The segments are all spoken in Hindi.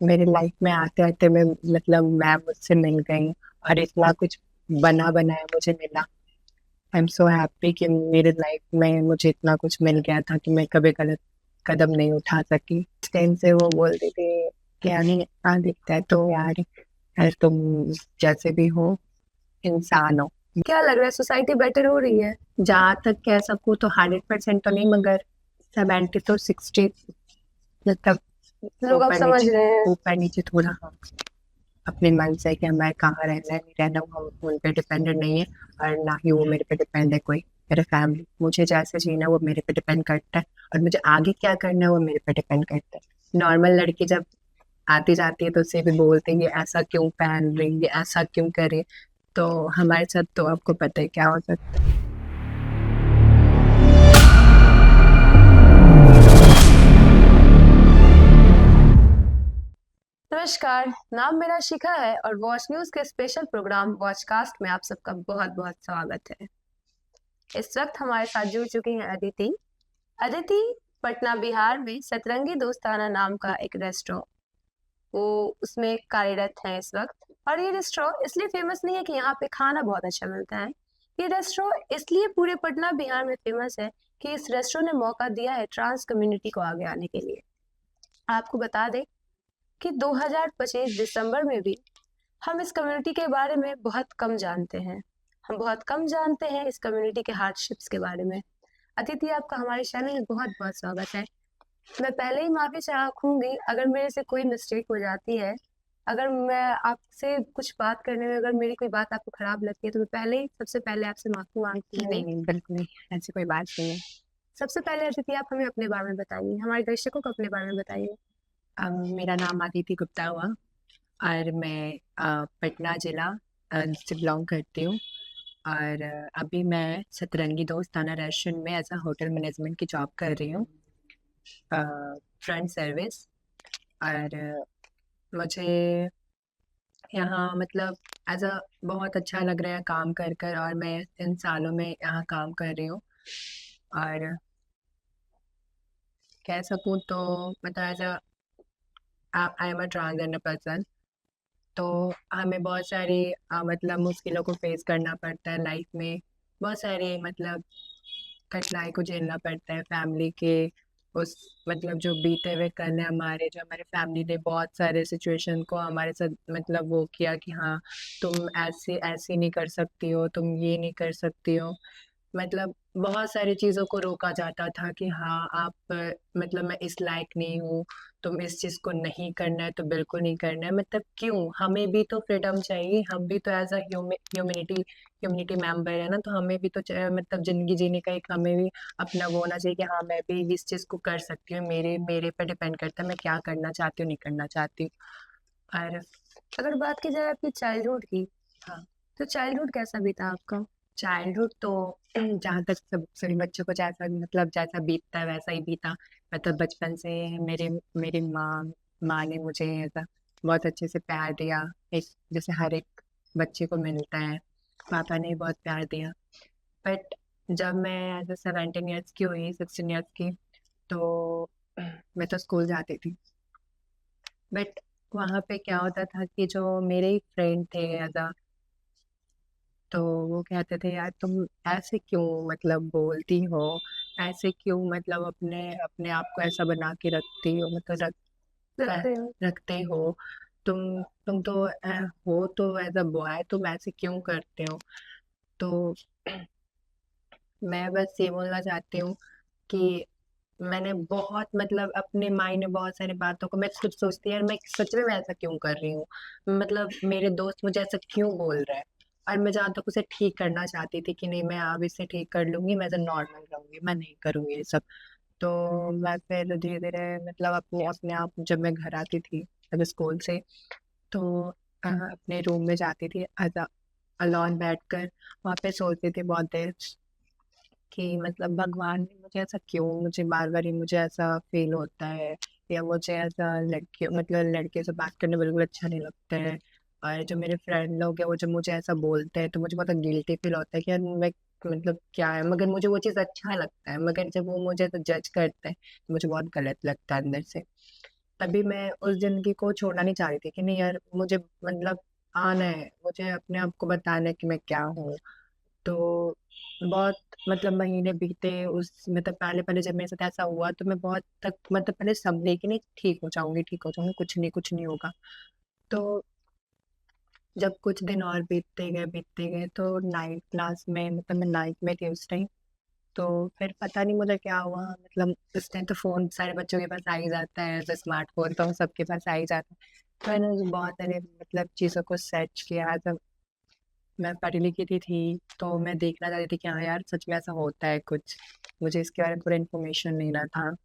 मेरे लाइफ में आते-आते मैं मतलब मैम मुझसे मिल गई और इतना कुछ बना-बनाया मुझे मिला। आई एम सो हैप्पी कि मेरे लाइफ में मुझे इतना कुछ मिल गया था कि मैं कभी गलत कदम नहीं उठा सकी। उस टाइम से वो बोलती थी कि यानी दिखता है तो यार यार तुम जैसे भी हो इंसान हो। क्या लग रहा है सोसाइटी बेटर हो रही है? जहाँ तक कह सकूँ तो 100% तो नहीं मगर 70 तो 60 मतलब लोग अब समझ रहे हैं। ऊपर नीचे थोड़ा हाँ अपने मन से कि हमें कहाँ रहना है नहीं रहना वो उन पे डिपेंडेंट नहीं है और ना ही वो मेरे पे डिपेंड है कोई। मेरे फैमिली मुझे जैसे जीना है वो मेरे पे डिपेंड करता है और मुझे आगे क्या करना है वो मेरे पे डिपेंड करता है। नॉर्मल लड़की जब आती जाती है तो उससे भी बोलते हैं ये ऐसा क्यों पहन रही है ऐसा क्यों करे। तो हमारे साथ तो आपको पता है क्या हो सकता है। नमस्कार, नाम मेरा शिखा है और वॉच न्यूज के स्पेशल प्रोग्राम वॉचकास्ट में आप सबका बहुत बहुत स्वागत है। इस वक्त हमारे साथ जुड़ चुकी हैं अदिति। अदिति पटना बिहार में सतरंगी दोस्ताना नाम का एक रेस्टोरेंट वो उसमें कार्यरत है इस वक्त। और ये रेस्टोरेंट इसलिए फेमस नहीं है कि यहाँ पे खाना बहुत अच्छा मिलता है। ये रेस्टोरेंट इसलिए पूरे पटना बिहार में फेमस है कि इस रेस्टोरेंट ने मौका दिया है ट्रांस कम्युनिटी को आगे आने के लिए। आपको बता दें कि 2025 दिसंबर में भी हम इस कम्युनिटी के बारे में बहुत कम जानते हैं। हम बहुत कम जानते हैं इस कम्युनिटी के हार्डशिप्स के बारे में। अतिथि, आपका हमारे चैनल में बहुत बहुत स्वागत है। मैं पहले ही माफी चाहूंगी अगर मेरे से कोई मिस्टेक हो जाती है। अगर मैं आपसे कुछ बात करने में अगर मेरी कोई बात आपको खराब लगती है तो मैं पहले ही सबसे पहले आपसे माफी मांगती हूँ। नहीं नहीं बिल्कुल नहीं ऐसी कोई बात नहीं है। सबसे पहले अतिथि, आप हमें अपने बारे में बताइए, हमारे दर्शकों को अपने बारे में बताइए। मेरा नाम आदिति गुप्ता हुआ और मैं पटना जिला से बिलोंग करती हूँ और अभी मैं सतरंगी दोस्ताना रेस्टोरेंट में एज अ होटल मैनेजमेंट की जॉब कर रही हूँ फ्रंट सर्विस। और मुझे यहाँ मतलब एज अ बहुत अच्छा लग रहा है काम कर कर और मैं इन सालों में यहाँ काम कर रही हूँ और कह सकूँ तो मतलब as a I am a transgender person. तो हमें बहुत सारी मतलब मुश्किलों को फेस करना पड़ता है लाइफ में। बहुत सारे मतलब कठिनाई को झेलना पड़ता है फैमिली के उस मतलब जो बीते हुए कल है हमारे जो हमारे फैमिली ने बहुत सारे सिचुएशन को हमारे साथ मतलब वो किया कि हाँ तुम ऐसे ऐसे नहीं कर सकती हो तुम ये नहीं कर सकती हो। मतलब बहुत सारी चीज़ों को रोका जाता था कि हाँ आप मतलब मैं इस लायक नहीं हूँ तुम इस चीज़ को नहीं करना है तो बिल्कुल नहीं करना है। मतलब क्यों हमें भी तो फ्रीडम चाहिए हम भी तो as a humanity humanity member है ना। तो हमें भी तो मतलब जिंदगी जीने का एक हमें भी अपना वो होना चाहिए कि हाँ मैं भी इस चीज़ को कर सकती हूँ मेरे मेरे पर डिपेंड करता है मैं क्या करना चाहती हूँ नहीं करना चाहती हूँ। और अगर बात की जाए आपकी चाइल्डहुड की, हाँ तो चाइल्डहुड कैसा बीता आपका? चाइल्डहुड तो जहाँ तक सब सभी बच्चों को जैसा मतलब जैसा बीतता है वैसा ही बीता। मतलब बचपन से मेरे मेरी माँ ने मुझे ऐसा बहुत अच्छे से प्यार दिया एक जैसे हर एक बच्चे को मिलता है। पापा ने बहुत प्यार दिया। बट जब मैं एज अ 17 ईयर्स की हुई 16 ईयर्स की तो मैं तो स्कूल जाती थी। बट वहाँ पे क्या होता था कि जो मेरे ही फ्रेंड थे एज अ तो वो कहते थे यार तुम ऐसे क्यों मतलब बोलती हो ऐसे क्यों मतलब अपने अपने आप को ऐसा बना के रखती हो मतलब रखते हो? रखते हो। तुम तो हो तो एज अ बॉय तुम ऐसे क्यों करते हो। तो मैं बस ये बोलना चाहती हूँ कि मैंने बहुत मतलब अपने माइंड में बहुत सारी बातों को मैं खुद सोचती है यार मैं सच में मैं ऐसा क्यों कर रही हूँ। मतलब मेरे दोस्त मुझे ऐसा क्यों बोल रहा है और मैं जहाँ तक उसे ठीक करना चाहती थी कि नहीं मैं अब इसे ठीक कर लूंगी मैं तो नॉर्मल रहूंगी मैं नहीं करूंगी ये सब। तो मैं फिर धीरे धीरे मतलब अपने अपने आप जब मैं घर आती थी जब स्कूल से तो अपने रूम में जाती थी अलॉन बैठकर वहाँ पे सोचती थी बहुत देर कि मतलब भगवान ने मुझे ऐसा क्यों मुझे बार बार ही मुझे ऐसा फील होता है या मुझे ऐसा लड़के मतलब लड़के से बात करने बिल्कुल अच्छा नहीं लगता है। और जो मेरे फ्रेंड लोग हैं वो जब मुझे ऐसा बोलते हैं तो मुझे बहुत गिल्टी फील होता है कि यार मैं मतलब क्या है मगर मुझे वो चीज़ अच्छा लगता है मगर जब वो मुझे तो जज करते हैं तो मुझे बहुत गलत लगता है अंदर से। तभी मैं उस ज़िंदगी को छोड़ना नहीं चाह रही थी कि नहीं यार मुझे मतलब आना है, मुझे अपने आप को बताना है कि मैं क्या हूँ। तो बहुत मतलब महीने बीते उस मतलब पहले-पहले जब मेरे साथ ऐसा हुआ तो मैं बहुत तक मतलब पहले समझी कि नहीं ठीक हो जाऊँगी, कुछ नहीं होगा। तो जब कुछ दिन और बीतते गए तो 9th क्लास में मतलब मैं 9th में थी उस टाइम। तो फिर पता नहीं मुझे क्या हुआ मतलब उस टाइम तो फ़ोन सारे बच्चों के पास आ ही जाता है, तो स्मार्टफ़ोन तो सबके पास आ ही जाता है। तो मैंने उस बहुत सारे मतलब चीज़ों को सर्च किया जब मैं पढ़ी लिखी थी, तो मैं देखना चाहती थी कि हाँ यार सच में ऐसा होता है कुछ। मुझे इसके बारे में पूरा इन्फॉर्मेशन लेना था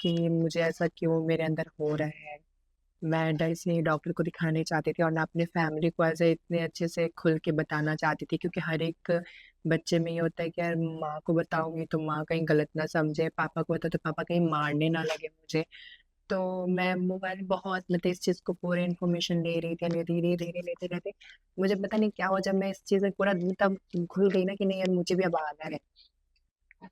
कि मुझे ऐसा क्यों मेरे अंदर हो रहा है। मैं डर से डॉक्टर को दिखाने चाहती थी और ना अपनी फैमिली को ऐसे इतने अच्छे से खुल के बताना चाहती थी क्योंकि हर एक बच्चे में ये होता है कि यार माँ को बताऊँगी तो माँ कहीं गलत ना समझे, पापा को बताऊँ तो पापा कहीं मारने ना लगे मुझे। तो मैं मोबाइल बहुत मतलब इस चीज़ को पूरी इन्फॉर्मेशन ले रही थी, धीरे-धीरे लेते रहते मुझे पता नहीं क्या हुआ जब मैं इस चीज़ में पूरा मतलब घुल गई ना कि नहीं यार मुझे भी अब आना है।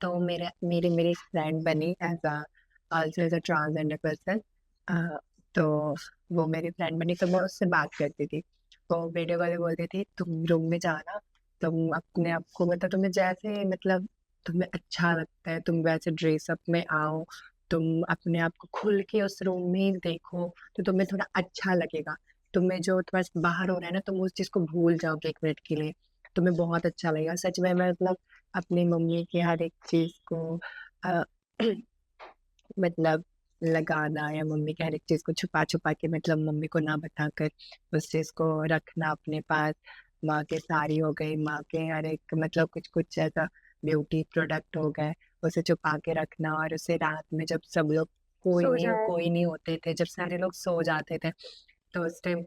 तो मेरी फ्रेंड बनी as also as a transgender person. A, तो वो मेरी फ्रेंड बनी तो मैं उससे बात करती थी। वो वीडियो कॉल पे बोलती थी तुम रूम में जाना, तुम अपने आप को मतलब तुम्हें जैसे मतलब तुम्हें अच्छा लगता है तुम वैसे ड्रेसअप में आओ, तुम अपने आप को खुल के उस रूम में ही देखो, तो तुम्हें थोड़ा अच्छा लगेगा। तुम्हें जो तुम्हारे से बाहर हो रहा है ना तुम उस चीज़ को भूल जाओगे 1 मिनट के लिए, तुम्हें बहुत अच्छा लगेगा। सच में मैं मतलब अपनी मम्मी की हर एक चीज़ को अ, मतलब लगाना या मम्मी की हर एक चीज़ को छुपा-छुपा के मतलब मम्मी को ना बताकर उस चीज़ को रखना अपने पास। माँ की साड़ी हो गई, माँ के हर एक मतलब कुछ-कुछ ऐसा ब्यूटी प्रोडक्ट हो गए, उसे छुपा के रखना और उसे रात में जब सब लोग सो जाए। कोई नहीं होते थे, जब सारे लोग सो जाते थे, तो उस टाइम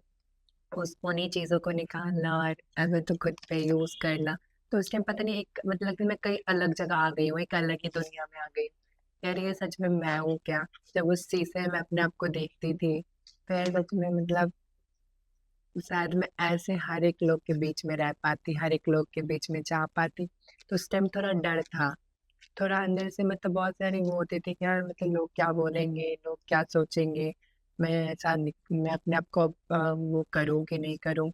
उस उन्हीं चीज़ों को निकालना और अगर तो खुद पे यूज़ करना। तो उस टाइम पता नहीं एक मतलब कि मैं कहीं अलग जगह आ गई हूँ, एक अलग ही दुनिया में आ गई हूँ। यार ये सच में मैं हूँ क्या? जब उस शीशे में अपने आप को देखती थी, फिर सच में मतलब शायद मैं ऐसे हर एक लोग के बीच में रह पाती, हर एक लोग के बीच में जा पाती। तो उस टाइम थोड़ा डर था, थोड़ा अंदर से मतलब बहुत सारी वो होती थी कि यार मतलब लोग क्या बोलेंगे, लोग क्या सोचेंगे? मैं अपने आप को वो करूँ कि नहीं करूँ?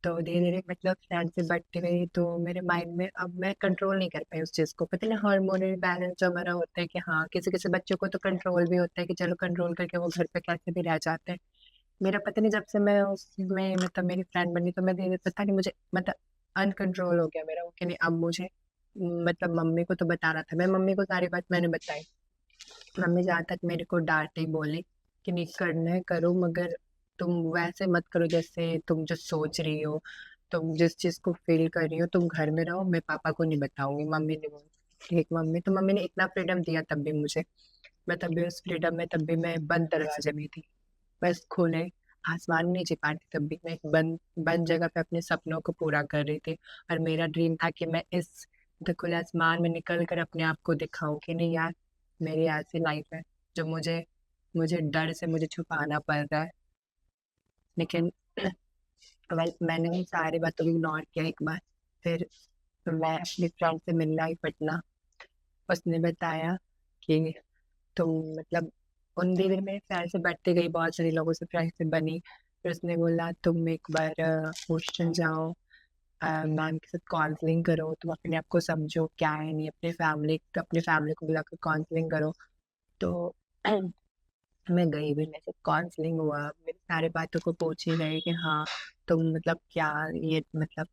तो धीरे-धीरे मतलब फ्रेंडशिप बढ़ती गई तो मेरे माइंड में अब मैं कंट्रोल नहीं कर पाई उस चीज़ को। पता है ना हार्मोनल बैलेंस जो हमारा होता है कि हाँ, किसी-किसी बच्चों को तो कंट्रोल भी होता है कि चलो कंट्रोल करके वो घर पे कैसे भी रह जाते हैं। मेरा पता नहीं जब से मैं उसमें मतलब मेरी फ्रेंड बनी तो मैं धीरे पता नहीं मुझे मतलब अनकंट्रोल हो गया मेरा वो कि नहीं अब मुझे मतलब मम्मी को तो बताना था। मैं मम्मी को सारी बात मैंने बताई। मम्मी जहाँ तक मेरे को डाँटी बोली कि नहीं करना है करो मगर तुम वैसे मत करो जैसे तुम जो सोच रही हो, तुम जिस चीज़ को फ़ील कर रही हो तुम घर में रहो, मैं पापा को नहीं बताऊँगी। मम्मी ने बोला ठीक मम्मी, तो मम्मी ने इतना फ्रीडम दिया तब भी मुझे। मैं तब भी उस फ्रीडम में तब भी मैं बंद दरवाज़े में थी। बस खुले आसमान में नहीं जी पाती तब भी मैं एक बंद बंद जगह पे अपने सपनों को पूरा कर रही थी और मेरा ड्रीम था कि मैं इस खुले आसमान में निकल कर अपने आप को दिखाऊँ कि नहीं यार मेरी ऐसी लाइफ है जो मुझे मुझे डर से मुझे छुपाना पड़ रहा है। लेकिन वेल मैंने उन सारी बातों को इग्नोर किया एक बार। फिर मैं अपनी फ्रेंड से मिलने आई पटना। उसने बताया कि तुम मतलब उन धीरे मेरे फ्रेंड से बढ़ती गई, बहुत सारे लोगों से फ्रेंडशिप बनी। फिर उसने बोला तुम एक बार हॉस्टल जाओ, मैम के साथ काउंसलिंग करो, तुम अपने आप को समझो क्या है नहीं, अपनी फैमिली को बुलाकर काउंसलिंग करो। तो मैं गई भी, मेरे से काउंसलिंग हुआ, मेरी सारी बातों को पूछ ही रहे कि हाँ, तुम मतलब क्या ये मतलब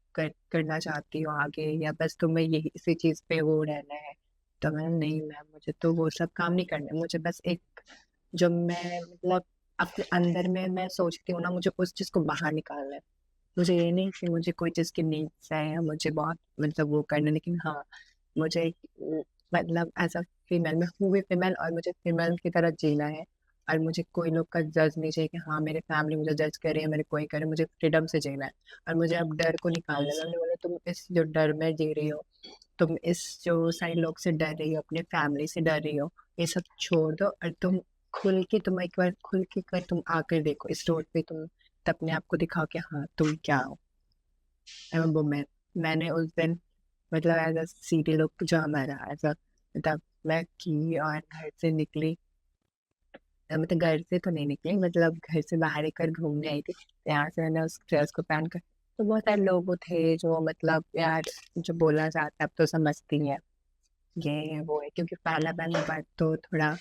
करना चाहती हो आगे या बस तुम्हें यही इसी चीज़ पे वो रहना है? तो मैंने नहीं मैम मुझे तो वो सब काम नहीं करना है, मुझे बस एक जो मैं मतलब अपने अंदर में मैं सोचती हूँ ना मुझे उस चीज़ को बाहर निकालना है। मुझे ये नहीं कि मुझे कोई चीज़ की नीड्स है या मुझे बहुत मतलब वो करना है, लेकिन हाँ, मुझे मतलब एज़ अ फीमेल मैं हूँ भी फीमेल और मुझे फीमेल की तरह जीना है। और मुझे कोई लोग का जज नहीं चाहिए कि हाँ मेरे फैमिली मुझे जज करे या मेरे कोई करे, मुझे फ्रीडम से जीना है और मुझे अब डर को निकालना है। उन्होंने बोला तुम इस जो डर में जी रही हो, तुम इस जो सारे लोग से डर रही हो, अपने फैमिली से डर रही हो, ये सब छोड़ दो और तुम एक बार खुल के कर तुम आकर देखो इस रोड पे, तुम अपने आप को दिखाओ कि हाँ तुम क्या हो। आई एम अ वुमन। मैंने उस दिन मतलब एज अ सिटी लोग जो हमारा एज अ मतलब मैं की और घर से निकली मतलब घर से तो नहीं निकली, मतलब घर से बाहर एक बार घूमने आई थी, तो यहाँ से मैंने उस ड्रेस को पहन कर, तो बहुत सारे लोग थे जो मतलब यार जो बोलना चाहते अब तो समझती है, ये है वो है, क्योंकि पहला पहला बार तो थोड़ा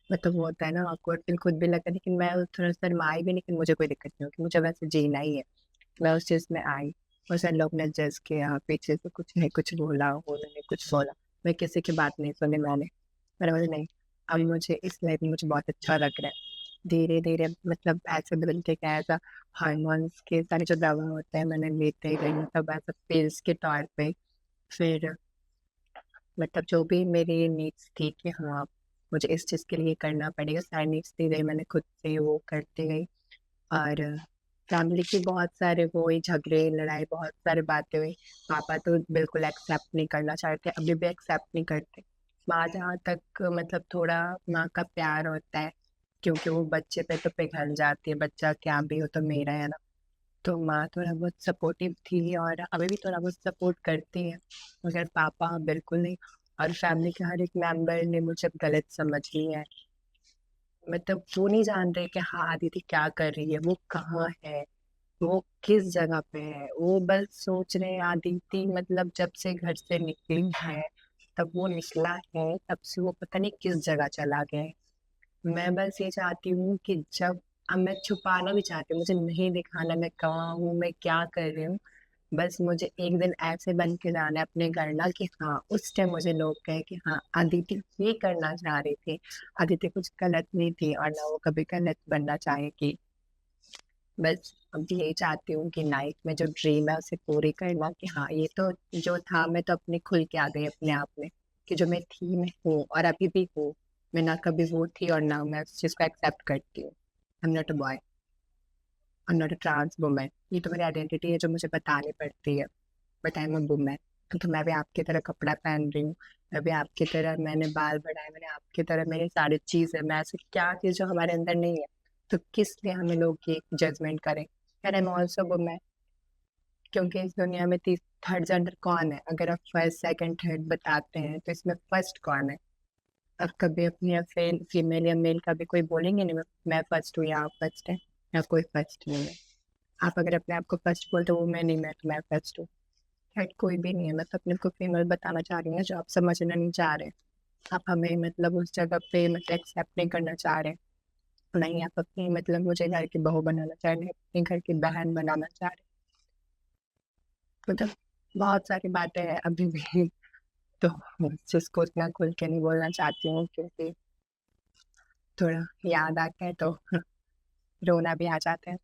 मतलब वो होता है ना awkward फील खुद भी लगता है, लेकिन मैं थोड़ा शर्माई भी, लेकिन मुझे कोई दिक्कत नहीं होगी, मुझे वैसे जीना ही है। मैं उस चीज़ में आई, बहुत सारे लोग ने जज किया, पीछे से कुछ है कुछ बोला, उन्होंने कुछ बोला, मैं किसी की बात नहीं सुनी मैंने बोला नहीं, अब मुझे इस लाइफ में मुझे बहुत अच्छा लग रहा है। धीरे धीरे मतलब ऐसे बदलते क्या, ऐसा हार्मोन्स के सारे जो दवा होते हैं मैंने लेते गई, मतलब ऐसा पिल्स के तौर पे। फिर मतलब जो भी मेरी नीड्स थी कि हाँ मुझे इस चीज़ के लिए करना पड़ेगा, सारी नीड्स दी गई, मैंने खुद से वो करती गई। और फैमिली की बहुत सारे वो हुई, झगड़े लड़ाई, बहुत सारी बातें हुई। पापा तो बिल्कुल एक्सेप्ट नहीं करना चाहते, अभी भी एक्सेप्ट नहीं करते। माँ जहाँ तक मतलब थोड़ा माँ का प्यार होता है, क्योंकि वो बच्चे पे तो पिघल जाती है, बच्चा क्या भी हो तो मेरा है ना, तो माँ थोड़ा बहुत सपोर्टिव थी और अभी भी थोड़ा बहुत सपोर्ट करती है, मगर पापा बिल्कुल नहीं। और फैमिली के हर एक मेंबर ने मुझे गलत समझ लिया है, मतलब वो नहीं जान रहे कि हाँ आदिति क्या कर रही है, वो कहाँ है, वो किस जगह पे है, वो बस सोच रहे हैं आदिति मतलब जब से घर से निकली है, तब वो निकला है, तब से वो पता नहीं किस जगह चला गया है। मैं बस ये चाहती हूँ कि जब, अब मैं छुपाना भी चाहती हूँ, मुझे नहीं दिखाना मैं कहाँ हूँ, मैं क्या कर रही हूँ, बस मुझे एक दिन ऐसे बन के जाना है अपने घर ना कि हाँ उस टाइम मुझे लोग कहे कि हाँ अदिति ये करना चाह रही थी, अदिति कुछ गलत नहीं थी और ना वो कभी गलत बनना चाहेगी। बस अब यही चाहती हूँ कि लाइफ में जो ड्रीम है उसे पूरी करना, कि हाँ ये तो जो था मैं तो अपने खुल के आ गई अपने आप में, कि जो मैं थी मैं हूँ और अभी भी हूँ। मैं ना कभी वो थी और ना मैं उस चीज़ को एक्सेप्ट करती हूँ। I am not a boy, I am not a trans women, ये तो मेरी आइडेंटिटी है जो मुझे बतानी पड़ती है, but I am a women. तो मैं भी आपकी तरह कपड़ा पहन रही हूँ, मैं भी आपकी तरह मैंने बाल बढ़ाए, मैंने आपकी तरह मेरी सारी चीज़ है, मैं ऐसी क्या चीज़ जो हमारे अंदर नहीं है, तो किस लिए हमें लोग ये जजमेंट करें। And I am also women, क्योंकि इस दुनिया में थर्ड जेंडर कौन है, अगर आप फर्स्ट सेकंड थर्ड बताते हैं तो इसमें फर्स्ट कौन है। अब कभी अपनी फीमेल या मेल का भी कोई बोलेंगे नहीं मैं फर्स्ट हूँ या आप फर्स्ट है, या कोई फर्स्ट नहीं है। आप अगर अपने आप को फर्स्ट बोलते हो वो मैं नहीं, मैं फर्स्ट हूँ। थर्ड कोई भी नहीं है, मैं तो अपने को फीमेल बताना चाह रही हूँ जो आप समझना नहीं चाह रहे। आप हमें मतलब उस जगह पे मतलब एक्सेप्ट नहीं करना चाह रहे, नहीं आप अपनी मतलब मुझे घर की बहू बनाना चाह रहे, अपने घर की बहन बनाना चाह रहे, मतलब बहुत सारी बातें हैं अभी भी। तो जिसको उतना खुल के नहीं बोलना चाहती हूँ, क्योंकि थोड़ा याद आता है तो रोना भी आ जाता है।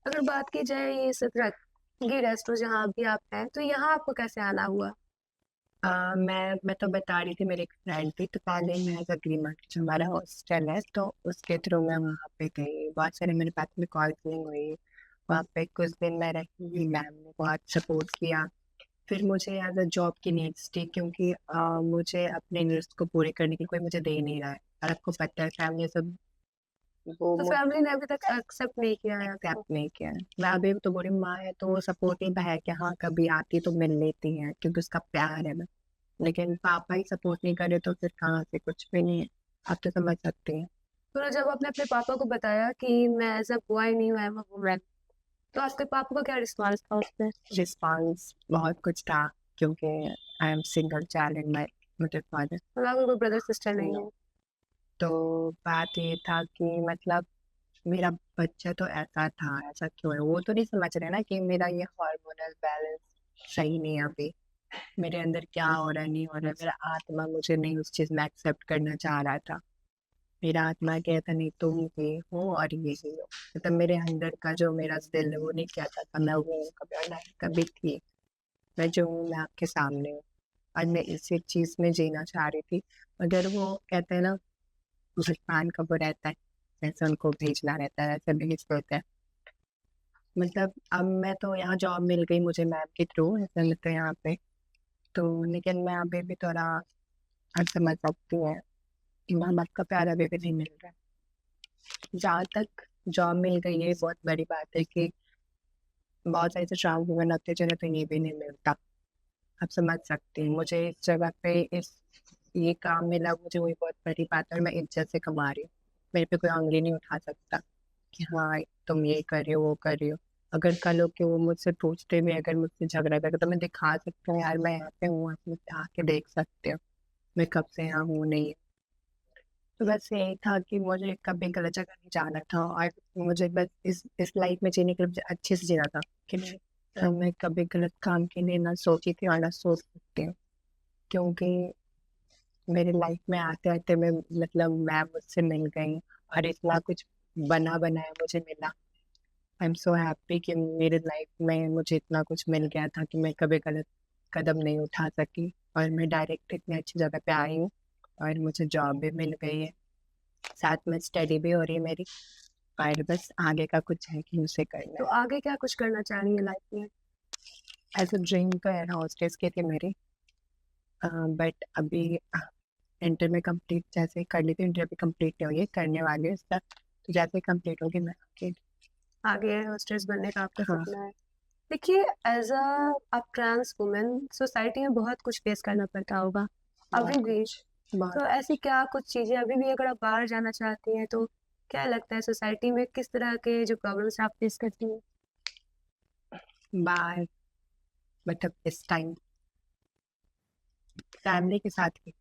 अगर बात की जाए ये सतरंगी रेस्टोरेंट जहाँ अभी आप हैं, तो यहाँ आपको कैसे आना हुआ? मैं तो बता रही थी, मेरी एक फ्रेंड थी, तो पहले मैं एज अग्रीमेंट जो हमारा हॉस्टल है तो उसके थ्रू मैं वहाँ पे गई, बहुत सारे मेरे पास में काउंसलिंग हुई, वहाँ पे कुछ दिन मैं रही, मैम ने बहुत सपोर्ट किया। फिर मुझे एज अ जॉब की नीड्स थी, क्योंकि मुझे अपने नीड्स को पूरे करने की कोई मुझे दे नहीं रहा है, और आपको पता है फैमिली सब वो तो मुझे फैमिली ने अभी तक एक्सेप्ट नहीं किया है आपको? एक्सेप्ट नहीं किया है। मैं अभी तो बोली माँ है तो वो सपोर्टिव है कि हाँ कभी आती तो मिल लेती है, क्योंकि उसका प्यार है, लेकिन पापा ही सपोर्ट नहीं करे तो फिर कहाँ से, कुछ भी नहीं है। आप तो समझ सकते हैं। तो जब आपने अपने पापा को बताया कि मैं एज अ बॉय नहीं हूँ, आई एम अ वुमेन, तो आपके पापा का क्या रिस्पॉन्स था उसमें? रिस्पॉन्स बहुत कुछ था, क्योंकि I am single child in my मतलब फादर। मतलब आपके कोई ब्रदर सिस्टर नहीं है? तो बात ये था कि मतलब मेरा बच्चा तो ऐसा था, ऐसा क्यों है, वो तो नहीं समझ रहे ना कि मेरा ये हार्मोनल बैलेंस सही नहीं है अभी, मेरे अंदर क्या हो रहा है नहीं हो रहा है, मेरा आत्मा मुझे नहीं उस चीज़ में एक्सेप्ट करना चाह रहा था। मेरा आत्मा कहता नहीं तुम ये हो और ये हो, मतलब मेरे अंदर का जो मेरा दिल है वो नहीं कहता था मैं वो हूँ कभी, और नहीं कभी थी। मैं जो हूँ मैं आपके सामने हूँ, और मैं इसी चीज़ में जीना चाह रही थी। मगर वो कहते हैं ना मुसलमान का वो रहता है, जैसे उनको भेजना रहता है ऐसे भेज देते हैं। मतलब अब मैं तो यहाँ जॉब मिल गई मुझे मैम के थ्रू, ऐसे मैं तो यहाँ पे, तो लेकिन मैं अभी भी थोड़ा अब समझ सकती है कि माँ बाप का प्यार अभी भी नहीं मिल रहा है। जहाँ तक जॉब मिल गई है बहुत बड़ी बात है, कि बहुत सारे ट्रांस वुमेन होते हैं जिन्हें तो ये भी नहीं मिलता। आप समझ सकते हैं, मुझे इस जगह पे इस ये काम मिला, मुझे वही बहुत बड़ी बात है और मैं इज्जत से कमा रही हूँ। मेरे पे कोई उंगली नहीं उठा सकता कि हाँ तुम ये कर रहे हो वो कर रही हो। अगर कल हो के वो मुझसे पूछते भी, अगर मुझसे झगड़ा करे तो मैं दिखा सकती हूँ यार मैं यहाँ पे हूँ, आप मुझसे आके देख सकते हो मैं कब से यहाँ हूँ नहीं। तो बस यही था कि मुझे कभी गलत जगह नहीं जाना था, और मुझे बस इस लाइफ में जीने के लिए मुझे अच्छे से जीना था कि मैं कभी गलत काम के लिए ना सोची थी और ना सोच सकती हूँ। क्योंकि मेरी लाइफ में आते आते मैं मतलब मैं मुझसे मिल गई, और इतना कुछ बना बनाया मुझे मिला। आई एम सो हैप्पी कि मेरे लाइफ में मुझे इतना कुछ मिल गया था कि मैं कभी गलत कदम नहीं उठा सकी, और मैं डायरेक्ट इतनी अच्छी जगह पे आई हूँ, और मुझे जॉब भी मिल गई है, साथ में स्टडी भी हो रही है मेरी, और बस आगे का कुछ है कि उसे करना तो है। आगे क्या कुछ करना चाह रही है लाइफ में? एज अ ड्रीम तो एयर होस्टेस की थी मेरी, बट अभी इंटर में कंप्लीट जैसे कर ली थी, इंटर भी कंप्लीट नहीं हुई है, करने वाली है इसका, तो जैसे कंप्लीट होगी मैं आगे। आगे होस्टेस बनने का आपका हाँ सपना है? देखिए, एज अ आप ट्रांस वुमेन सोसाइटी में बहुत कुछ फेस करना पड़ता होगा बहुत अभी भी। कुछ बहुत तो ऐसी क्या कुछ चीजें अभी भी अगर आप बाहर जाना चाहती हैं तो क्या लगता है सोसाइटी में किस तरह के जो प्रॉब्लम्स आप फेस करती हैं? बाहर, मतलब इस टाइम फैमिली के साथ ही।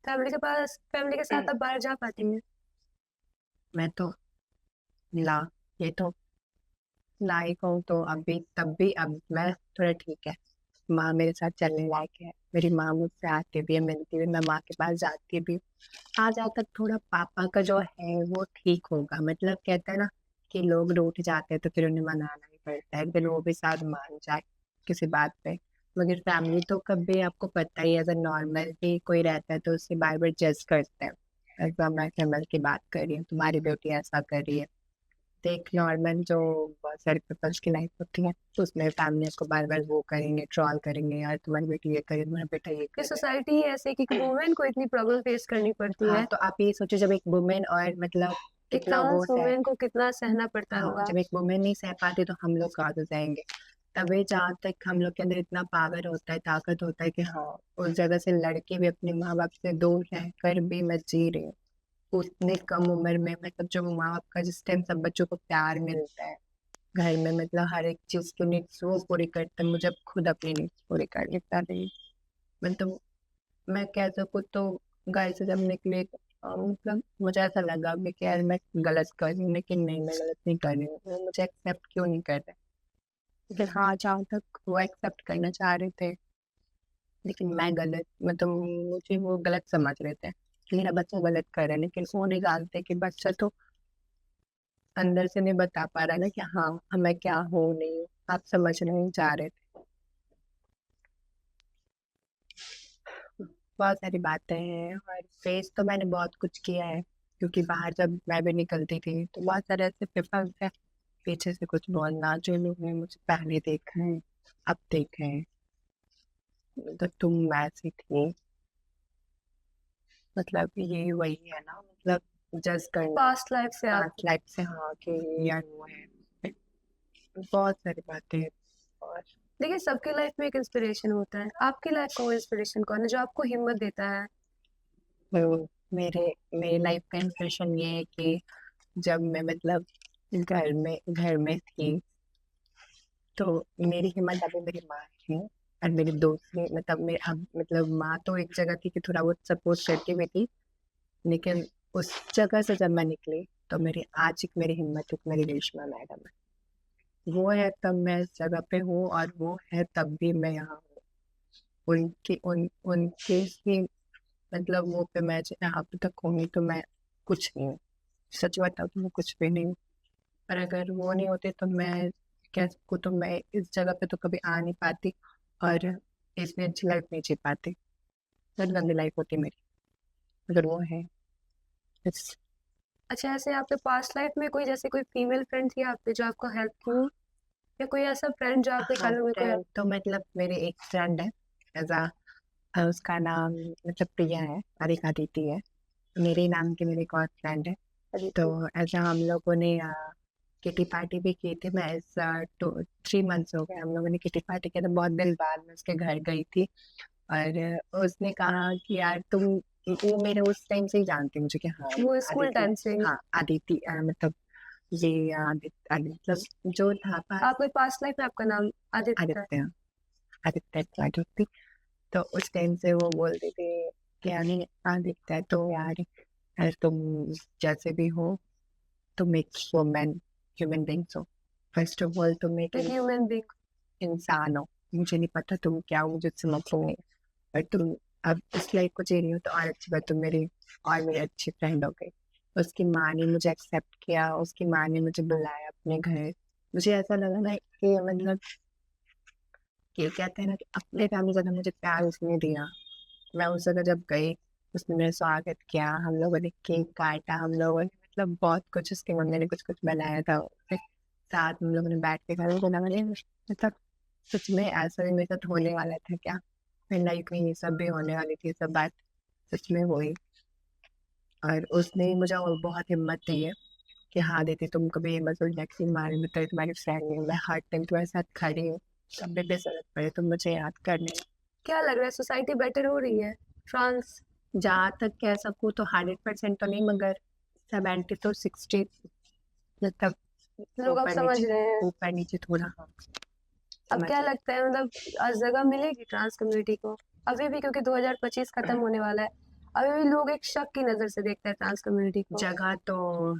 फैमिली के साथ आप बाहर जा पाती हैं? मैं तो ला ये तो लायक हूँ, तो अभी तब भी अब मैं थोड़ा ठीक है, माँ मेरे साथ चलने लायक है, मेरी माँ मुझसे आती भी है मिलती भी है, मैं माँ के पास जाती भी हूँ। आ जाकर थोड़ा पापा का जो है वो ठीक होगा, मतलब कहते हैं ना कि लोग रूठ जाते हैं तो फिर उन्हें मनाना ही पड़ता है, फिर वो भी साथ मान जाए किसी बात पे। मगर फैमिली तो कभी आपको पता ही है, अगर नॉर्मल भी कोई रहता है तो उससे बार बार जज करते हैं। अगर मैं फैमिली की बात कर रही हूँ, तुम्हारी बेटी ऐसा कर रही है, तो एक नॉर्मल जो बहुत सारे कपल्स की लाइफ होती है, तो उसमें फैमिली को बार बार वो करेंगे, ट्रॉल करेंगे, यार तुम्हारी बेटी ये करे, तुम्हारा बेटा ये कि करे। सोसाइटी ही ऐसे कि वुमेन को इतनी प्रॉब्लम फेस करनी पड़ती हाँ है तो आप ये सोचो, जब एक वुमेन और मतलब कि कितना वो ट्रांस है। वुमेन को कितना सहना पड़ता हाँ होगा। जब एक वुमेन नहीं सह पाती तो हम लोग कहाँ से सहेंगे। तभी जहाँ तक हम लोग के अंदर इतना पावर होता है, ताकत होता है कि हाँ उस जगह से लड़के भी अपने माँ बाप से दूर रह कर भी मैं जी रही हूँ उतनी कम उम्र में, मतलब जो माँ बाप का जिस टाइम सब बच्चों को प्यार मिलता है घर में, मतलब हर एक चीज की नीड्स वो पूरी करते हैं, मुझे अब खुद अपनी नीड्स पूरी करनी पड़ रही है। मतलब मैं कह सकूँ तो घर से जब निकले मतलब मुझे ऐसा लगा कि यार मैं गलत कर रही हूँ, लेकिन नहीं मैं गलत नहीं कर रही हूँ, वो मुझे एक्सेप्ट क्यों नहीं कर रहे। लेकिन हाँ जहाँ तक वो एक्सेप्ट करना चाह रहे थे, लेकिन मैं गलत, मतलब मुझे वो गलत समझ रहे थे कि मेरा बच्चा गलत कर रहा है, लेकिन वो नहीं जानते कि बच्चा तो अंदर से नहीं बता पा रहा ना कि हाँ मैं क्या हूँ नहीं हूँ, आप समझ नहीं जा रहे थे। बहुत सारी बातें हैं, और फेस तो मैंने बहुत कुछ किया है, क्योंकि बाहर जब मैं भी निकलती थी तो बहुत सारे ऐसे पीपल्स है पीछे से कुछ बोलना, जो लोग ने मुझे पहले देखा है अब देखा है, तो तुम ऐसी थी, मतलब ये वही है ना, मतलब जज करना पास्ट लाइफ से आप पास्ट लाइफ से, हाँ कि यार वो है, बहुत सारी बातें। और देखिए, सबकी लाइफ में एक इंस्पिरेशन होता है। आपकी लाइफ का वो इंस्पिरेशन कौन है जो आपको हिम्मत देता है? वो मेरे मेरे लाइफ का इंप्रेशन ये है कि जब मैं मतलब घर में थी, तो मेरी हिम्मत अभी मेरी माँ है, और मेरी दूसरी मतलब मेरे अब मतलब माँ तो एक जगह थी कि थोड़ा बहुत सपोर्ट करती हुई थी, लेकिन उस जगह से जब मैं निकली तो मेरी आज एक मेरी हिम्मत एक मेरी रेशमा मैडम है, वो है तब मैं इस जगह पे हूँ, और वो है तब भी मैं यहाँ हूँ। उनके ही मतलब वो पे मैं यहाँ पे तक हूँ, तो मैं कुछ नहीं हूँ, सच बताऊँ तो मैं कुछ भी नहीं हूँ। पर अगर वो नहीं होते तो मैं कह सकूँ तो मैं इस जगह पे तो कभी आ नहीं पाती, और इतनी अच्छी लाइफ नहीं जी पाती, बहुत गंदी लाइफ होती मेरी अगर वो है। बस अच्छा, ऐसे आपके पास्ट लाइफ में कोई जैसे कोई फीमेल फ्रेंड थी आपके जो आपको हेल्प की, या कोई ऐसा फ्रेंड जो आपके हाँ ख्याल में कोई फ्रेंड तो मतलब मेरे एक फ्रेंड है, एजा उसका नाम मतलब प्रिया है और एक अदिति है, मेरे नाम की मेरी एक और फ्रेंड है। तो हेल्प? ऐसा हम लोगों ने किटी पार्टी भी की थी, मैं इस 3 मंथ्स हो गए हम लोगों ने किटी पार्टी किया था, बहुत दिन बाद मैं उसके घर गई थी, और उसने कहा कि यार तुम वो मेरे उस टाइम से ही जानती मुझे कि हाँ वो स्कूल आदित्य, टाइम से? हाँ आदित्य मतलब ये आदित्य मतलब जो था पास आपके पास्ट लाइफ में आपका नाम आदित्य है? आदित्य, आदित्य आदित्य। तो उस टाइम से वो बोलते थे कि यानी आदित्य तो यार अरे तुम जैसे भी हो तुम एक वुमेन ह्यूमन बीइंग हो, फर्स्ट ऑफ ऑल तुम एक एक ह्यूमन बीइंग। इंसान हो, मुझे नहीं पता तुम क्या हो, मुझे समझ नहीं, पर तुम अब इस लाइफ को जी रही हो तो और अच्छी बात, तुम मेरी और मेरी अच्छी फ्रेंड हो गई। उसकी माँ ने मुझे एक्सेप्ट किया, उसकी माँ ने मुझे बुलाया अपने घर। मुझे ऐसा लगा ना कि मतलब कि कहते हैं ना कि अपने फैमिली जगह मुझे प्यार उसने दिया। मैं उस जगह जब गई, उसने मेरा स्वागत किया, हम लोगों ने केक काटा, हम लोगों ने मतलब बहुत कुछ, उसकी मम्मी ने कुछ कुछ बनाया था, फिर साथ हम लोगों ने बैठ के खाना बना, मैंने मतलब सच में ऐसा भी मेरे साथ होने वाला था क्या, फिर लाइफ में ये सब भी होने वाली थी, सब बात सच में हुई। और उसने ही मुझे और बहुत हिम्मत दी है कि हाँ दीदी तुम कभी मत सोचना कि तुम्हारे मतलब तुम्हारी फ्रेंड नहीं हूँ, मैं हर टाइम तुम्हारे साथ खड़ी हूँ, कभी भी जरूरत पड़े तुम मुझे याद करने। क्या लग रहा है, सोसाइटी बेटर हो रही है फ्रांस? जहाँ तक कह सकूँ तो 100% तो नहीं, मगर 70 तो 60 मतलब लोग अब समझ रहे हैं? ऊपर नीचे थोड़ा, हाँ अब समझ क्या रहे। लगता है, मतलब आज जगह मिलेगी ट्रांस कम्युनिटी को अभी भी? क्योंकि 2025 खत्म होने वाला है, अभी भी लोग एक शक की नजर से देखते हैं ट्रांस कम्युनिटी को। जगह तो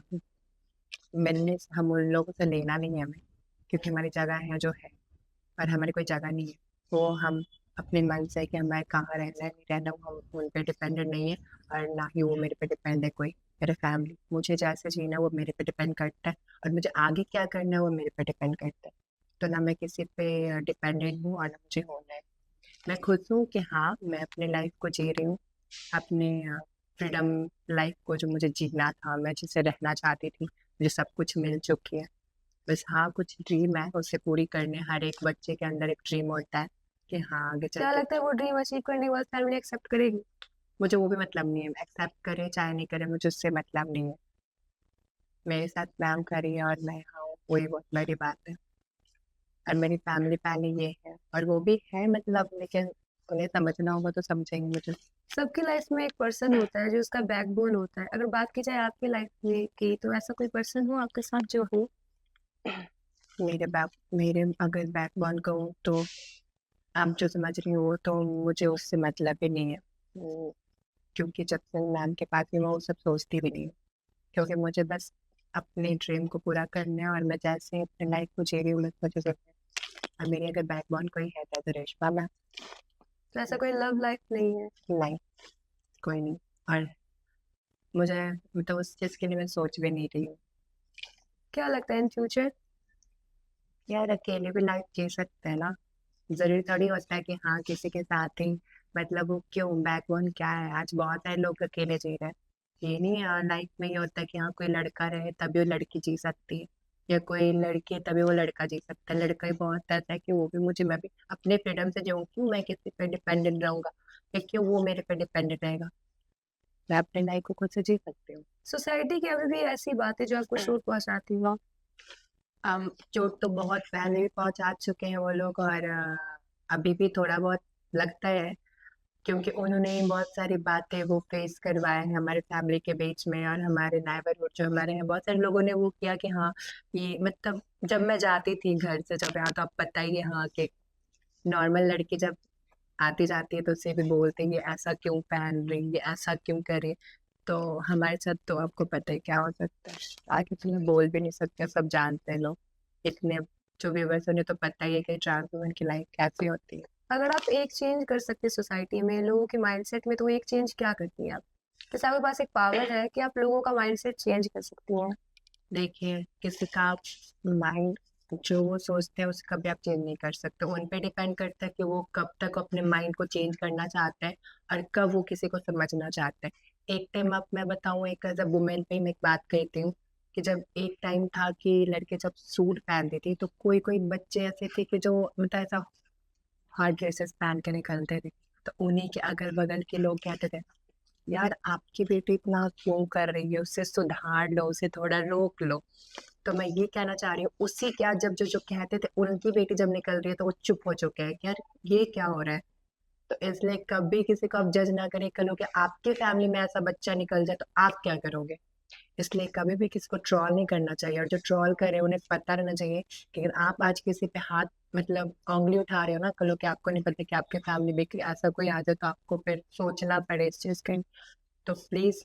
मिलने हम उन लोगों से लेना नहीं है हमें, क्योंकि हमारी जगह है जो है, पर हमारी कोई जगह नहीं है। वो हम अपने मन से कि हमें कहाँ रहना है नहीं रहना, वो हम उन पे डिपेंडेंट नहीं है, और ना ही वो मेरे पे डिपेंड है कोई। मेरे फैमिली मुझे जैसे जीना है वो मेरे पे डिपेंड करता है, और मुझे आगे क्या करना है वो मेरे पे डिपेंड करता है। तो ना मैं किसी पे डिपेंडेंट हूँ और ना मुझे होना है। मैं खुश हूँ कि हाँ मैं अपने लाइफ को जी रही हूँ, अपने फ्रीडम लाइफ को जो मुझे जीना था, मैं जिसे रहना चाहती थी, मुझे सब कुछ मिल चुकी है। बस हाँ कुछ ड्रीम है उसे पूरी करने, हर एक बच्चे के अंदर एक ड्रीम होता है कि हाँ आगे चल क्या के। लगता है वो ड्रीम अचीव करने के बाद फैमिली एक्सेप्ट करेगी? मुझे वो भी मतलब नहीं है, एक्सेप्ट करे चाहे नहीं करे मुझे उससे मतलब नहीं है। मेरे साथ प्लान करी और मैं यहाँ हूँ, वही बहुत बड़ी बात है। और मेरी फैमिली पहले ये है और वो भी है मतलब, लेकिन उन्हें समझना होगा तो समझेंगे मुझे। सबकी लाइफ में एक पर्सन होता है जो उसका बैकबोन होता है। अगर बात की जाए आपकी लाइफ में की, तो ऐसा कोई पर्सन हो आपके साथ जो हो? मेरे अगर बैकबोन कहूँ तो आप जो समझ रही हो तो मुझे उससे मतलब ही नहीं है। क्योंकि जब से मैम के पास ही मैं वो सब सोचती भी नहीं हूँ, क्योंकि मुझे बस अपने ड्रीम को पूरा करना है, और मैं जैसे अपने लाइफ को जी रही हूँ बस मुझे सब। और मेरी अगर बैकबोन कोई है तो रेशमा मैम। तो ऐसा कोई लव लाइफ नहीं है? नहीं, कोई नहीं। और मुझे तो उस चीज़ के लिए मैं सोच भी नहीं रही हूँ। क्या लगता है इन फ्यूचर? यार अकेले भी लाइफ जी सकते हैं ना, जरूरी थोड़ी होता है कि हाँ किसी के साथ ही, मतलब वो क्यों बैकबोन क्या है, आज बहुत सारे लोग अकेले जी रहे हैं। ये नहीं लाइफ में ये होता है कि हाँ कोई लड़का रहे तभी वो लड़की जी सकती है, या कोई लड़की है तभी वो लड़का जी सकता है। लड़का ही बहुत ऐसा है कि वो भी मुझे, मैं भी अपने फ्रीडम से जीऊँ, क्यों मैं किसी पे डिपेंडेंट रहूंगा, या क्यों वो मेरे पे डिपेंडेंट रहेगा। मैं अपने लाइफ को खुद से जी सकती हूँ। सोसाइटी की अभी भी ऐसी बात है जो आपको चोट पहुंचाती हो? चोट तो बहुत पहले भी पहुंचा चुके हैं वो लोग, और अभी भी थोड़ा बहुत लगता है, क्योंकि उन्होंने बहुत सारी बातें वो फेस करवाए हैं हमारे फैमिली के बीच में, और हमारे नेबरहुड जो हमारे हैं बहुत सारे लोगों ने वो किया कि हाँ ये मतलब, जब मैं जाती थी घर से जब यहाँ, तो आप पता ही है हाँ कि नॉर्मल लड़की जब आती जाती है तो उसे भी बोलते हैं ये ऐसा क्यों पहन रही है, ऐसा क्यों करे। तो हमारे साथ तो आपको पता है क्या हो सकता है, आगे तो मैं बोल भी नहीं सकते, सब जानते हैं लोग इतने, जो व्यूवर्स उन्हें तो पता ही है कि ट्रांस वुमेन की लाइफ कैसी होती है। अगर आप एक चेंज कर सकते सोसाइटी में, लोगों के माइंडसेट में, तो वो एक चेंज क्या करती हैं आप? जैसे आपके पास एक पावर है कि आप लोगों का माइंडसेट चेंज कर सकती हैं। देखिए किसी का माइंड जो वो सोचते हैं उसे कभी आप चेंज नहीं कर सकते, उन पे डिपेंड करता है कि वो कब तक अपने माइंड को चेंज करना चाहते हैं, और कब वो किसी को समझना चाहते हैं। एक टाइम आप मैं बताऊं, एक एज अ वुमेन पे मैं एक बात कहती हूँ कि जब एक टाइम था कि लड़के जब सूट पहनते थे तो कोई कोई बच्चे ऐसे थे कि जो मतलब ऐसा हार्ड ड्रेसेस पहन के निकलते थे, तो उन्हीं के अगल बगल के लोग कहते थे यार आपकी बेटी इतना क्यों कर रही है, उससे सुधार लो, उसे थोड़ा रोक लो। तो मैं ये कहना चाह रही हूँ उसी क्या, जब जो जो कहते थे उनकी बेटी जब निकल रही है तो वो चुप हो चुके हैं कि यार ये क्या हो रहा है। तो इसलिए कभी किसी को आप जज ना करें। कल को कि आपकी फैमिली में ऐसा बच्चा निकल जाए तो आप क्या करोगे। इसलिए कभी भी किसी को ट्रोल नहीं करना चाहिए, और जो ट्रोल करे उन्हें पता रहना चाहिए कि अगर आप आज किसी पे हाथ मतलब उंगली उठा रहे हो ना, कल को आपको नहीं पता कि आपके फैमिली में ऐसा कोई आ जाए तो आपको फिर सोचना पड़े इस चीज का। तो प्लीज,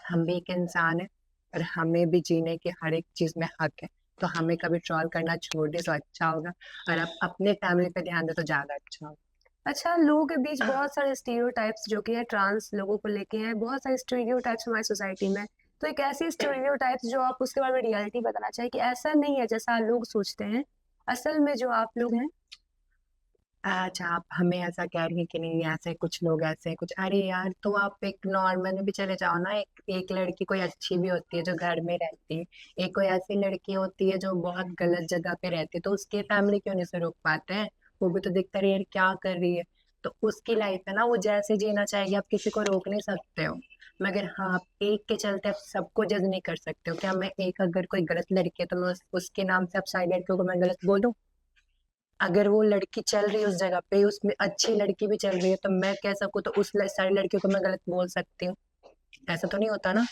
हम भी एक इंसान है और हमें भी जीने की हर एक चीज में हक है। तो हमें कभी ट्रोल करना छोड़ दे तो अच्छा होगा, और आप अपने फैमिली पे ध्यान दे तो ज्यादा अच्छा होगा। अच्छा, लोगों के बीच बहुत सारे स्टीरियोटाइप्स जो कि है ट्रांस लोगों को लेके हैं, बहुत सारे स्टीरियोटाइप्स हमारी सोसाइटी में। तो एक ऐसी स्टीरियोटाइप्स जो आप उसके बारे में रियलिटी बताना चाहिए कि ऐसा नहीं है जैसा लोग सोचते हैं, असल में जो आप लोग हैं। अच्छा, आप हमें ऐसा कह रही हैं कि नहीं ऐसे कुछ लोग ऐसे हैं कुछ। अरे यार, तो आप एक नॉर्मल में भी चले जाओ ना। एक लड़की कोई अच्छी भी होती है जो घर में रहती है, एक कोई ऐसी लड़की होती है जो बहुत गलत जगह पे रहती है, तो उसके फैमिली क्यों नहीं से रोक पाते हैं। वो भी तो देखता रही यार क्या कर रही है। तो उसकी लाइफ है ना, वो जैसे जीना चाहेगी, आप किसी को रोक नहीं सकते हो। मगर हाँ, आप एक के चलते आप सबको जज नहीं कर सकते हो। क्या मैं एक अगर कोई गलत लड़की है तो मैं उसके नाम से आप सारी लड़कियों को मैं गलत बोल दूं। अगर वो लड़की चल रही है उस जगह पे, उसमें अच्छी लड़की भी चल रही है, तो मैं कह सकूँ तो उस सारी लड़कियों को मैं गलत बोल सकती हूँ। ऐसा तो नहीं होता ना।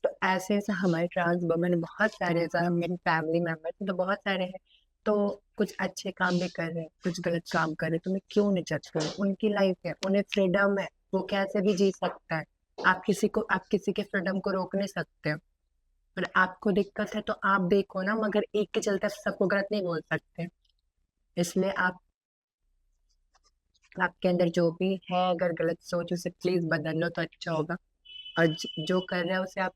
तो ऐसे ऐसे हमारे ट्रांस वुमेन बहुत सारे, ऐसा मेरी फैमिली मेंबर्स तो बहुत सारे हैं। तो कुछ अच्छे काम भी कर रहे हैं, कुछ गलत काम कर रहे हैं, तो मैं क्यों नहीं जज करूँ। उनकी लाइफ है, उन्हें फ्रीडम है, वो कैसे भी जी सकता है। आप किसी के फ्रीडम को रोक नहीं सकते हो। पर आपको दिक्कत है तो आप देखो ना, मगर एक के चलते आप सबको गलत नहीं बोल सकते। इसलिए आपके अंदर जो भी है, अगर गलत सोच उसे प्लीज बदल लो तो अच्छा होगा। और जो कर रहे हो उसे आप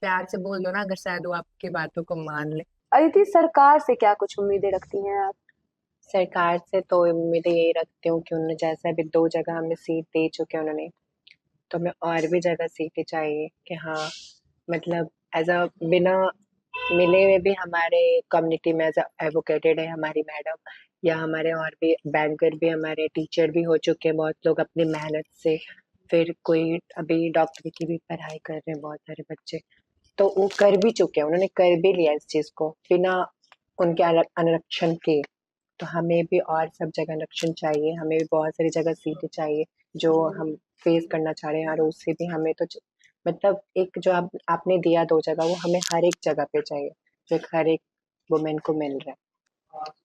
प्यार से बोल दो ना, अगर शायद वो आपकी बातों को मान ले। अदिति, सरकार से क्या कुछ उम्मीदें रखती हैं आप? सरकार से तो उम्मीद यही रखती हूँ कि उन्होंने जैसे अभी 2 जगह हमें सीट दे चुके हैं उन्होंने, तो हमें और भी जगह सीटें चाहिए कि हाँ, मतलब एज अ बिना मिले हुए भी हमारे कम्युनिटी में एज एडवोकेटेड है हमारी मैडम, या हमारे और भी बैंकर भी, हमारे टीचर भी हो चुके हैं बहुत लोग अपनी मेहनत से। फिर कोई अभी डॉक्टरी की भी पढ़ाई कर रहे हैं बहुत सारे बच्चे। तो वो कर भी चुके हैं, उन्होंने कर भी लिया इस चीज को बिना उनके आरक्षण के। तो हमें भी और सब जगह आरक्षण चाहिए, हमें भी बहुत सारी जगह सीटें चाहिए जो हम फेस करना चाह रहे हैं। और उससे भी हमें तो मतलब एक जो आपने दिया 2 जगह, वो हमें हर एक जगह पे चाहिए, जो हर एक वुमेन को मिल रहा है।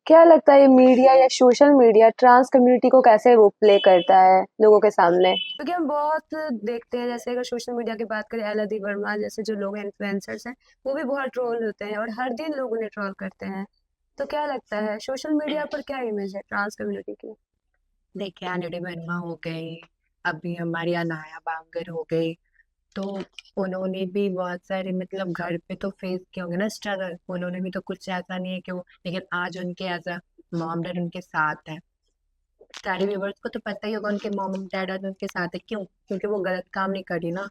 क्या लगता है ये मीडिया या सोशल मीडिया ट्रांस कम्युनिटी को कैसे रोल प्ले करता है लोगों के सामने? क्योंकि हम बहुत देखते हैं, जैसे अगर सोशल मीडिया की बात करें, एलआदी वर्मा जैसे जो लोग इन्फ्लुएंसर्स हैं, वो भी बहुत ट्रोल होते हैं और हर दिन लोग उन्हें ट्रोल करते हैं। तो क्या लगता है सोशल मीडिया पर क्या इमेज है ट्रांस कम्युनिटी की? देखिए, आंजलि वर्मा हो गई, अभी हमारी अनाया बांगर हो गई, तो उन्होंने भी बहुत सारे मतलब घर पे तो फेस किए होंगे ना स्ट्रगल। उन्होंने भी तो कुछ ऐसा नहीं है कि वो, लेकिन आज उनके एज अ मॉम डैड उनके साथ है। सारे व्यूवर्स को तो पता ही होगा उनके मॉम डैड आज उनके साथ है, क्यों? क्योंकि वो गलत काम नहीं करी ना।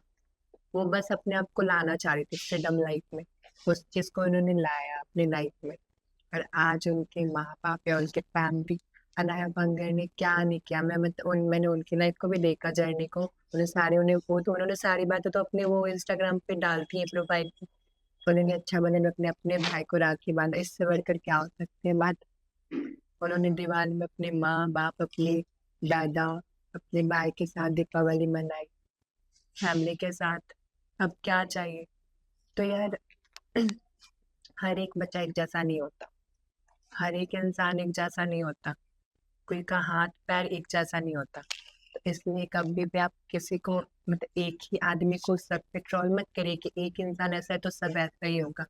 वो बस अपने आप को लाना चाह रही थी फ्रीडम लाइफ में, उस चीज को उन्होंने लाया अपनी लाइफ में। और आज उनके माँ बाप या उनके फैमिली, अनाया बंगर ने क्या नहीं किया। मैंने उनकी लाइफ को भी देखा, जर्नी को। उन्होंने सारी बातें तो अपने वो इंस्टाग्राम पे डालती है प्रोफाइल पे। उन्होंने अच्छा बने अपने अपने भाई को राखी बांधा, इससे बढ़कर क्या हो सकती है बात। उन्होंने दिवाली में अपने माँ बाप, अपने दादा, अपने भाई के साथ दीपावली मनाई, फैमिली के साथ। अब क्या चाहिए। तो यार, हर एक बच्चा एक जैसा नहीं होता, हर एक इंसान एक जैसा नहीं होता, कोई का हाथ पैर एक जैसा नहीं होता। तो इसलिए कभी भी आप किसी को मतलब एक ही आदमी को सब पे ट्रोल मत करिए कि एक इंसान ऐसा है तो सब ऐसा ही होगा।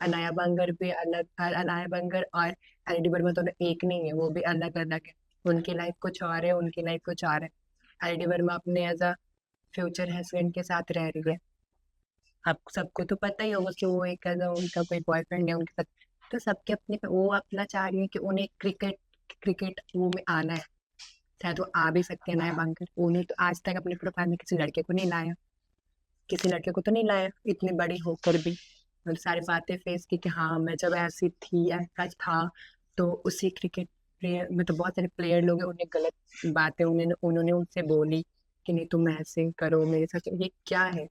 अनाया बंगर भी अलग, और अनाया बंगर और एलडी वर्मा दोनों एक नहीं है, वो भी अलग अलग है। उनकी लाइफ कुछ और है, उनकी लाइफ कुछ और है। एलडी वर्मा अपने एज अ फ्यूचर हस्बैंड के साथ रह रही है। आप सबको तो पता ही होगा कि वो एक उनका कोई बॉयफ्रेंड है उनके साथ। तो सबके अपने वो अपना चाह रही है कि उन्हें क्रिकेट क्रिकेट वो में आना है। शायद वो आ भी सकते हैं नया बनकर, उन्हें तो आज तक अपने प्रोफाइल में किसी लड़के को नहीं लाया, किसी लड़के को तो नहीं लाया इतनी बड़ी होकर भी। और सारी बातें फेस की कि हाँ मैं जब ऐसी थी ऐसा था। तो उसी क्रिकेट प्लेयर में तो बहुत सारे प्लेयर लोग हैं, उन्हें गलत बातें उन्होंने उनसे बोली कि नहीं तुम ऐसे करो मेरे साथ। ये क्या है।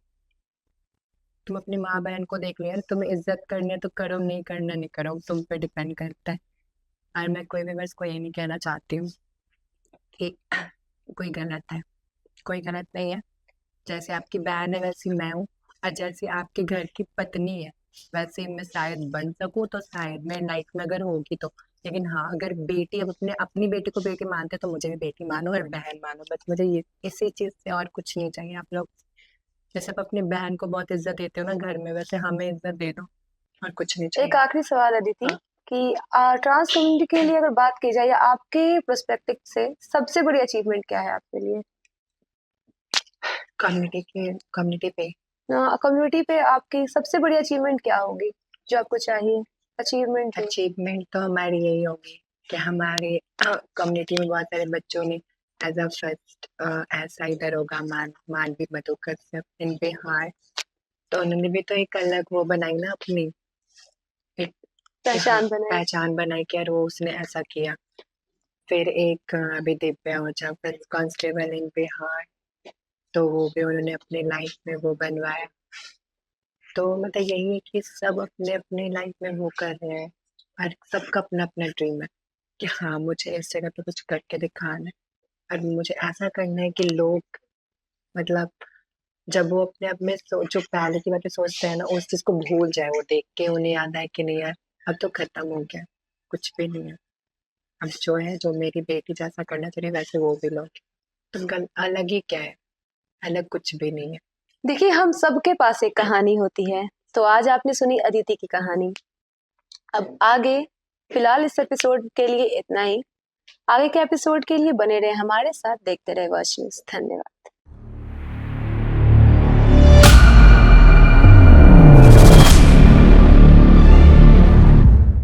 तुम अपनी माँ बहन को देख लो यार, तुम्हें इज्जत करनी है तो करो, नहीं करना नहीं करो, तुम पे डिपेंड करता है। और मैं कोई भी बस को ये नहीं कहना चाहती हूँ कि कोई गलत है, कोई गलत नहीं है। जैसे आपकी बहन है वैसी मैं हूँ, और जैसे आपके घर की पत्नी है वैसे ही मैं शायद बन सकूँ, तो शायद मेरी लाइफ में अगर होगी तो। लेकिन हाँ, अगर बेटी अब अपनी बेटी को बेटी मानते तो मुझे भी बेटी मानो और बहन मानो, बस मुझे ये इसी चीज से और कुछ नहीं चाहिए। आप लोग जैसे आप अपनी बहन को बहुत इज्जत देते हो ना घर में, वैसे हमें इज्जत दे दो, और कुछ नहीं एक चाहिए। आखिरी सवाल अदिति हाँ, कि ट्रांस कम्युनिटी के लिए अगर बात की जाए या आपके पर्सपेक्टिव से सबसे बड़ी अचीवमेंट क्या है आपके लिए? कम्युनिटी पे कम्युनिटी पे आपकी सबसे बड़ी अचीवमेंट क्या होगी जो आपको चाहिए अचीवमेंट हो? अचीवमेंट तो हमारी यही होगी कि हमारे कम्युनिटी में बहुत सारे बच्चों ने एज अ फर्स्ट ऐसा ही दरोगा मानवी मधुकर से इन बिहार, तो उन्होंने भी तो एक अलग वो बनाई ना अपनी, एक हाँ, पहचान बनाई। पहचान बनाई कि यार वो उसने ऐसा किया। फिर एक अभी दिव्या ओझा फर्स्ट कांस्टेबल इन बिहार, तो वो भी उन्होंने अपनी लाइफ में वो बनवाया। तो मतलब यही है कि सब अपने अपने लाइफ में वो कर रहे हैं, और सबका अपना अपना ड्रीम है कि हाँ मुझे इस जगह पे कुछ करके दिखाना है, और मुझे ऐसा करना है कि लोग मतलब जब वो अपने आप में जो पहले की बातें सोचते हैं ना, उस चीज को भूल जाए, वो देख के उन्हें याद आए कि नहीं यार अब तो खत्म हो गया, कुछ भी नहीं है। अब जो है, जो मेरी बेटी जैसा करना चाहिए वैसे वो भी लोग, तो अलग ही क्या है, अलग कुछ भी नहीं है। देखिए हम सबके पास एक कहानी होती है, तो आज आपने सुनी अदिति की कहानी। अब आगे फिलहाल इस एपिसोड के लिए इतना ही। आगे के एपिसोड के लिए बने रहे हमारे साथ, देखते रहे वॉच न्यूज। धन्यवाद।